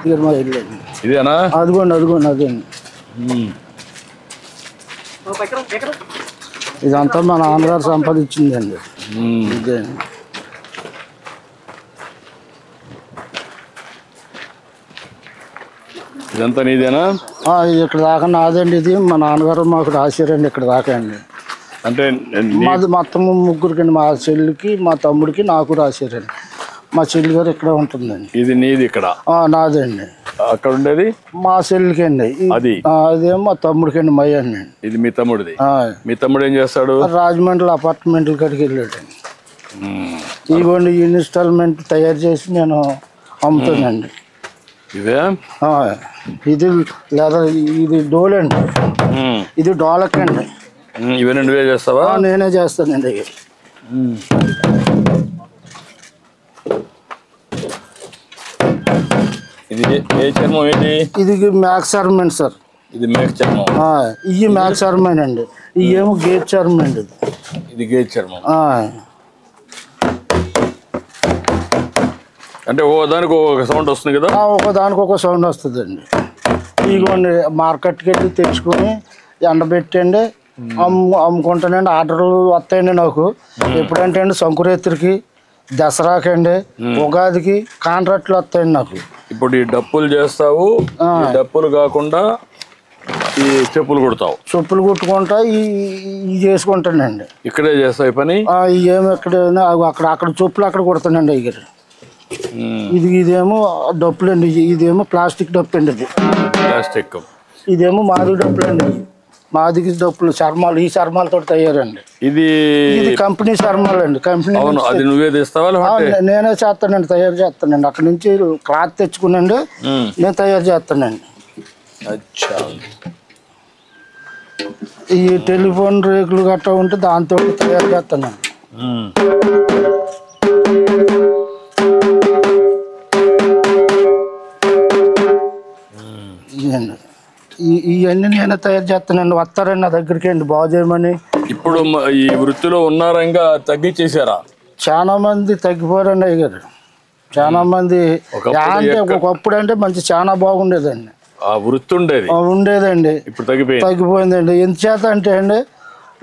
ఇది మా ఇల్లు అండి. ఇదేనా? అదిగోండి అదేండి. ఇదంతా మా నాన్నగారు సంపాదించిందండి. ఇదే ఇదంతా నీదేనా? ఇది ఇక్కడ దాకా నాదండి. ఇది మా నాన్నగారు మాకు రాశారండి ఇక్కడ దాకా అండి. అంటే మాది మొత్తం ముగ్గురికండి. మా చెల్లికి, మా తమ్ముడికి, నాకు రాశారండి. మా చెల్లి గారు ఇక్కడ ఉంటుందండి. ఇది నీది ఇక్కడ? నాదండి. అక్కడ ఉండేది మా చెల్లికి అండి. అదేమో మా తమ్ముడికి అండి. మై అండి. ఇది మీ తమ్ముడిది? మీ తమ్ముడు ఏం చేస్తాడు? రాజమండ్రి అపార్ట్మెంట్ల కాడికి వెళ్ళాడండి. ఇదిగోండి ఇన్స్టాల్మెంట్ తయారు చేసి నేను అమ్ముతానండి. ఇదే ఇది లేదా ఇది డోలండి. ఇది డోలకండి. ఇవన్నీ నువ్వే చేస్తావా? నేనే చేస్తానండి. ఇది ఏ చర్మం? ఏంటి ఇది? మ్యాక్స్ చర్మం సార్. ఇది మేక చర్మం. ఇది మ్యాక్స్ చర్మం అండి. ఇది ఏమో గేజ్ చర్మం అండి. ఇది గేజ్ చర్మం. అంటే దానికి ఒక సౌండ్ వస్తుంది కదా? ఒకదానికి ఒక సౌండ్ వస్తుందండి. ఇదిగోండి మార్కెట్కి వెళ్ళి తెచ్చుకొని ఎండబెట్టండి అమ్ముకుంటానండి. ఆర్డర్లు వస్తాయండి నాకు. ఎప్పుడంటే అండి సంకురాత్రికి, దసరాకండి, ఉగాదికి కాంట్రాక్ట్లు వస్తాయండి నాకు. ఇప్పుడు ఈ డప్పులు చేస్తావు, డప్పులు కాకుండా ఈ చెప్పులు కుడతావు? చెప్పులు కుట్టుకుంటా ఇవి చేసుకుంటానండి. ఇక్కడే చేస్తావు పని? ఏమి ఎక్కడైనా అక్కడ చెప్పులు అక్కడ కుడతానండి. ఇదేమో డప్పులు అండి. ఇదేమో ప్లాస్టిక్ డప్పు అండి. ఇది ప్లాస్టిక్. ఇదేమో మాది డప్పులు అండి. మాదికి డప్పులు చర్మాలు. ఈ చర్మాలతో తయారండి. ఇది కంపెనీ చర్మాలు అండి. కంపెనీ. అది నువ్వే తెస్తావా? నేనే చేస్తానండి. తయారు చేస్తానండి. అక్కడ నుంచి క్లాత్ తెచ్చుకునండి నేను తయారు చేస్తానండి. ఈ టెలిఫోన్ రేకులు గట్రా ఉంటే దాంతో తయారు చేస్తానండి. ఇవన్నీ నేనే తయారు చేస్తానండి. వస్తారండి నా దగ్గరికి అండి బాగు చేయమని. ఇప్పుడు ఈ వృత్తిలో ఉన్నారా? ఇంకా తగ్గించేసారా? చాలా మంది తగ్గిపోయారండి అయ్యారు. చాలా మంది అంటే ఒకప్పుడు అంటే మంచి చాలా బాగుండేదండి. ఆ వృత్తి ఉండేదండి. ఇప్పుడు తగ్గిపోయిందండి. ఎందుచేత అంటే అండి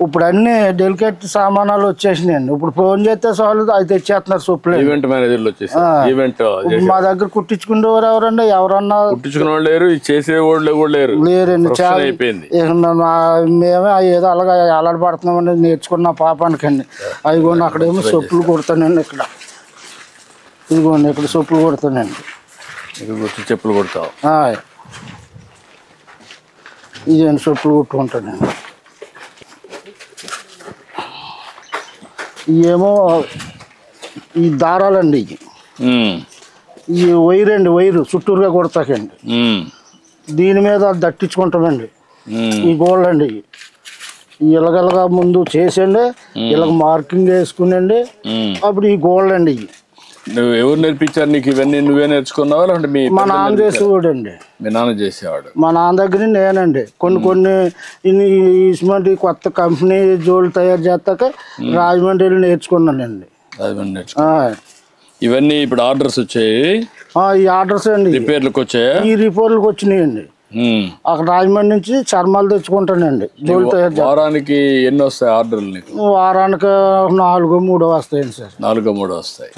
ఇప్పుడు అన్ని డెలికేట్ సామానాలు వచ్చేసినాయండి. ఇప్పుడు ఫోన్ చేస్తే చాలు అది తెచ్చేస్తున్నారు. సూప్లే ఈవెంట్ మేనేజర్లు వచ్చేసి మా దగ్గర కుట్టించుకునేవారు ఎవరండి? ఎవరన్నా కుట్టించుకునే వాళ్ళు లేరు, చేసేవాళ్ళు కూడా లేరండి. చాలా మేమే ఏదో అలాగా అలవాటు పడుతున్నామండి. నేర్చుకున్న పాపానికండి. అదిగోండి అక్కడేమో చెప్పులు కుడతానండి. ఇక్కడ ఇదిగోండి ఇక్కడ చెప్పులు కుడతానండి. చెప్పులు కుడతావు? ఇదేంటి చెప్పులు కుట్టుకుంటానండి. ఇవేమో ఈ దారాలండి. ఈ వైర్ అండి. వైరు చుట్టూరుగా కొడతాకండి. దీని మీద దట్టించుకుంటామండి. ఈ గోల్డ్ అండి. ఇలాగలగా ముందు చేసండి ఇలాగ మార్కింగ్ వేసుకునండి. అప్పుడు ఈ గోల్డ్ అండి. నువ్వు ఎవరు నేర్పించారు నీకు ఇవన్నీ? నువ్వే నేర్చుకున్నావా? అంటే మా నాన్న చేసేవాడు అండి. మీ నాన్న చేసేవాడు? మా నాన్న దగ్గర నేనండి కొన్ని ఇటువంటి కొత్త కంపెనీ జోళ్ళు తయారు చేస్తాక రాజమండ్రి నేర్చుకున్నానండి. ఇవన్నీ ఇప్పుడు ఆర్డర్స్ వచ్చాయి? ఈ ఆర్డర్స్ అండి. రిపేర్లకు వచ్చాయా? ఈ రిపేర్లకు వచ్చినాయండి. అక్కడ రాజమండ్రి నుంచి చర్మాలు తెచ్చుకుంటానండి. జోళ్ళు తయారు. వారానికి ఎన్ని వస్తాయి ఆర్డర్లు నీకు? వారానికి 4-3 వస్తాయండి సార్. 4-3 వస్తాయి.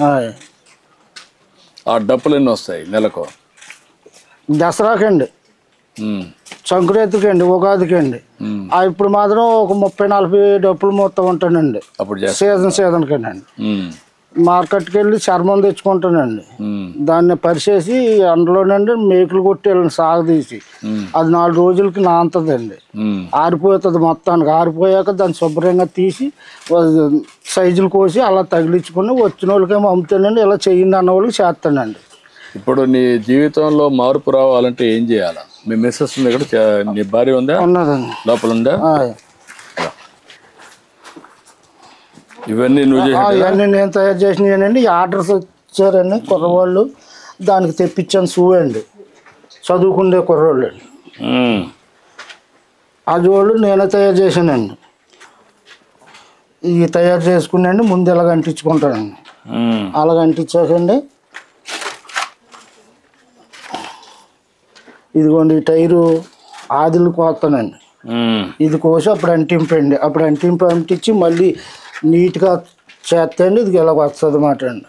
ఆ డప్పులు ఎన్ని వస్తాయి నెలకు? దసరాకండి, సంక్రాంతికి అండి, ఉగాదికి అండి. ఇప్పుడు మాత్రం ఒక 30-40 డప్పులు మొత్తం ఉంటానండి. అప్పుడు సీజన్ కండి. మార్కెట్కి వెళ్ళి చర్మం తెచ్చుకుంటానండి. దాన్ని పరిచేసి అందులోనండి మేకులు కొట్టి సాగదీసి అది 4 రోజులకి నానుతుందండి. ఆరిపోతుంది మొత్తానికి. ఆరిపోయాక దాన్ని శుభ్రంగా తీసి సైజులు కోసి అలా తగిలించుకుని వచ్చిన వాళ్ళకేమో అమ్ముతానండి. ఇలా చెయ్యండి అన్న వాళ్ళకి చేస్తానండి. ఇప్పుడు నీ జీవితంలో మార్పు రావాలంటే ఏం చేయాలా? మీ మిస్సెస్ ఉంది ఇక్కడ, నీ భార్య ఉందా? ఉన్నదండి. లోపల ఉందా? ఇవన్నీ నువ్వు ఇవన్నీ నేను తయారు చేసినవి. ఆర్డర్స్ వచ్చారండి కుర్రవాళ్ళు, దానికి తెప్పించాను. షూ అండి, చదువుకుండే కుర్రోళ్ళు అండి. అది వాళ్ళు నేనే తయారు చేశానండి. ఇవి తయారు చేసుకున్నాండి. ముందు ఇలాగ అంటించుకుంటానండి. అలాగ అంటించాకండి ఇదిగోండి ఈ టైరు ఆదిలు కోస్తానండి. ఇది కోసి అప్పుడు అంటింపండి. అప్పుడు అంటించి మళ్ళీ నీట్గా చేస్తండి. ఇది ఇలాగ వస్తుంది అన్నమాట అండి.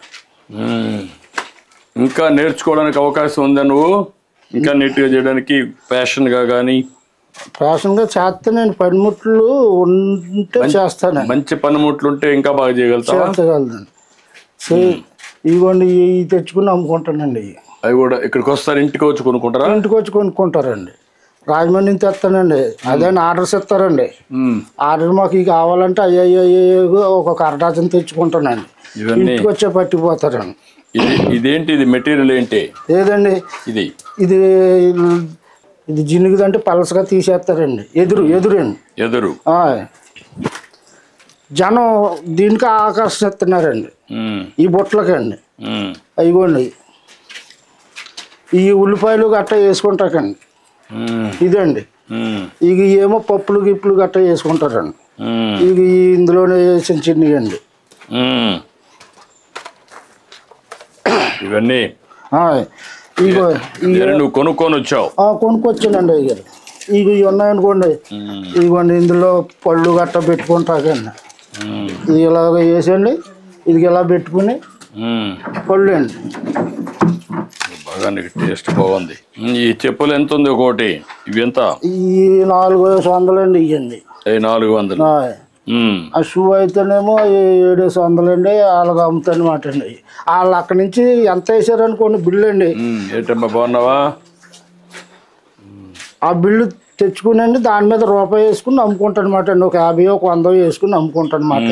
ఇంకా నేర్చుకోవడానికి అవకాశం ఉందా నువ్వు? ఇంకా నీట్గా చేయడానికి ప్యాషన్గా కానీ? ఫ్యాషన్గా చేస్తానండి. పనిముట్లు ఉంటే చేస్తానండి. మంచి పనిముట్లు ఉంటే ఇంకా బాగా చేయగలుగుతానండి. ఇదిగోండి ఇవి తెచ్చుకుని అమ్ముకుంటానండి. అవి కూడా ఇక్కడికి వస్తారు, ఇంటికి వచ్చి కొనుక్కుంటారా? ఇంటికి వచ్చి కొనుక్కుంటారండి. రాజమండ్రి నుంచి తెస్తానండి. అదే ఆర్డర్స్ ఇస్తారండి. ఆర్డర్ మాకు ఇవి కావాలంటే అయ్యో ఒక అరడాచన తెచ్చుకుంటానండి. ఇంటికి వచ్చే పట్టిపోతారండి. ఇదేంటి? ఇది మెటీరియల్ ఏంటి? ఏదండి ఇది ఇది ఇది జినుగుదంటే పలసగా తీసేస్తారండి. ఎదురు జనం దీనికి ఆకర్షిస్తున్నారండి. ఈ బుట్టలకండి. అయిగోండి ఈ ఉల్లిపాయలు గట్ట వేసుకుంటాకండి. ఇదండి ఇక ఏమో పప్పులు గిప్పులు గట్ట వేసుకుంటారండి. ఇక ఇందులోనే వేసిన చిన్నయండి ఇవన్నీ. ఇగో నువ్వు కొనుక్కొని వచ్చావు? కొనుక్కొచ్చానండి. అయ్యారు ఇక ఇవి ఉన్నాయనుకోండి. ఇదిగోండి ఇందులో పళ్ళు గట్ట పెట్టుకుంటాకండి. ఇది ఇలాగ వేసండి. ఇది ఇలా పెట్టుకుని పళ్ళు అండి. బాగా టేస్ట్ బాగుంది. ఈ చెప్పులు ఎంత ఉంది ఒకటి? ఇవి ఎంత? ఈ 400 అండి. ఇవ్వండి 400. ఆ షూ అయితేనేమో 700 అండి. వాళ్ళకి అమ్ముతానమాట అండి. వాళ్ళు అక్కడి నుంచి ఎంత వేసారనుకోండి బిల్లు అండి. ఏంటమ్మా బాగున్నావా? ఆ బిల్లు తెచ్చుకునండి దాని మీద రూపాయి వేసుకుని అమ్ముకుంటాను అనమాట అండి. ఒక 50 ఒక 100 వేసుకుని అమ్ముకుంటాను అనమాట.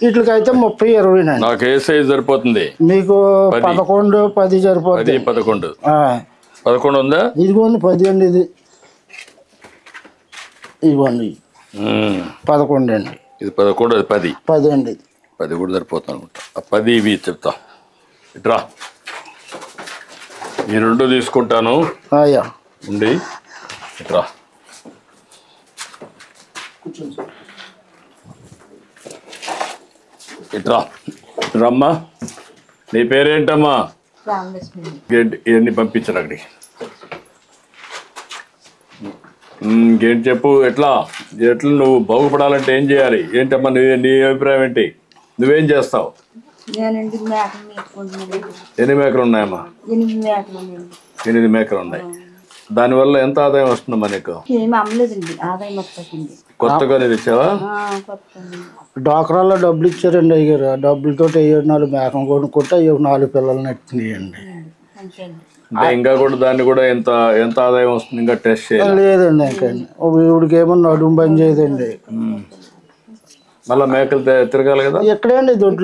వీటికైతే 30 20 అండి. నాకు ఏ సైజ్ సరిపోతుంది? మీకు 11 10 సరిపోతుంది. 11 ఉందా? ఇదిగోండి 10 అండి. ఇదిగోండి 11 అండి. ఇది 11, అది 10 అండి. 10 కూడా సరిపోతుంది అనుకుంటా. 10 ఇవి చెప్తా. ఇట్రా, ఈ 2 తీసుకుంటాను. అయ్యా ఉండి ఇట్రా. ఇట్రా రమ్మా. నీ పేరేంటమ్మా? ఇవన్నీ పంపించారు అక్కడికి. ఇంకేంటి చెప్పు? ఎట్లా నువ్వు బాగుపడాలంటే ఏం చేయాలి? ఏంటమ్మా నీ అభిప్రాయం ఏంటి? నువ్వేం చేస్తావు? ఎన్ని మేకలు ఉన్నాయమ్మా? 8 మేకలు ఉన్నాయి. దానివల్ల ఎంత ఆదాయం వస్తుందమ్మా నీకు? కొత్తగా తెచ్చావా? డాక్రాల్లో డబ్బులు ఇచ్చారండి అయ్యారు. ఆ డబ్బులతో 4 మేకలు కొనుక్కుంటే 4 పిల్లలు నెట్టినాయండి. అంటే ఇంకా కూడా దాన్ని కూడా ఎంత ఆదాయం వస్తుంది? ఇంకా టెస్ట్ చేయాలి లేదండి. ఇంకండి ఇవిడికి ఏమో నడుము బంద్ చేయదండి. మళ్ళీ మేకలు తిరగాలి కదా. ఎక్కడండి దొడ్లో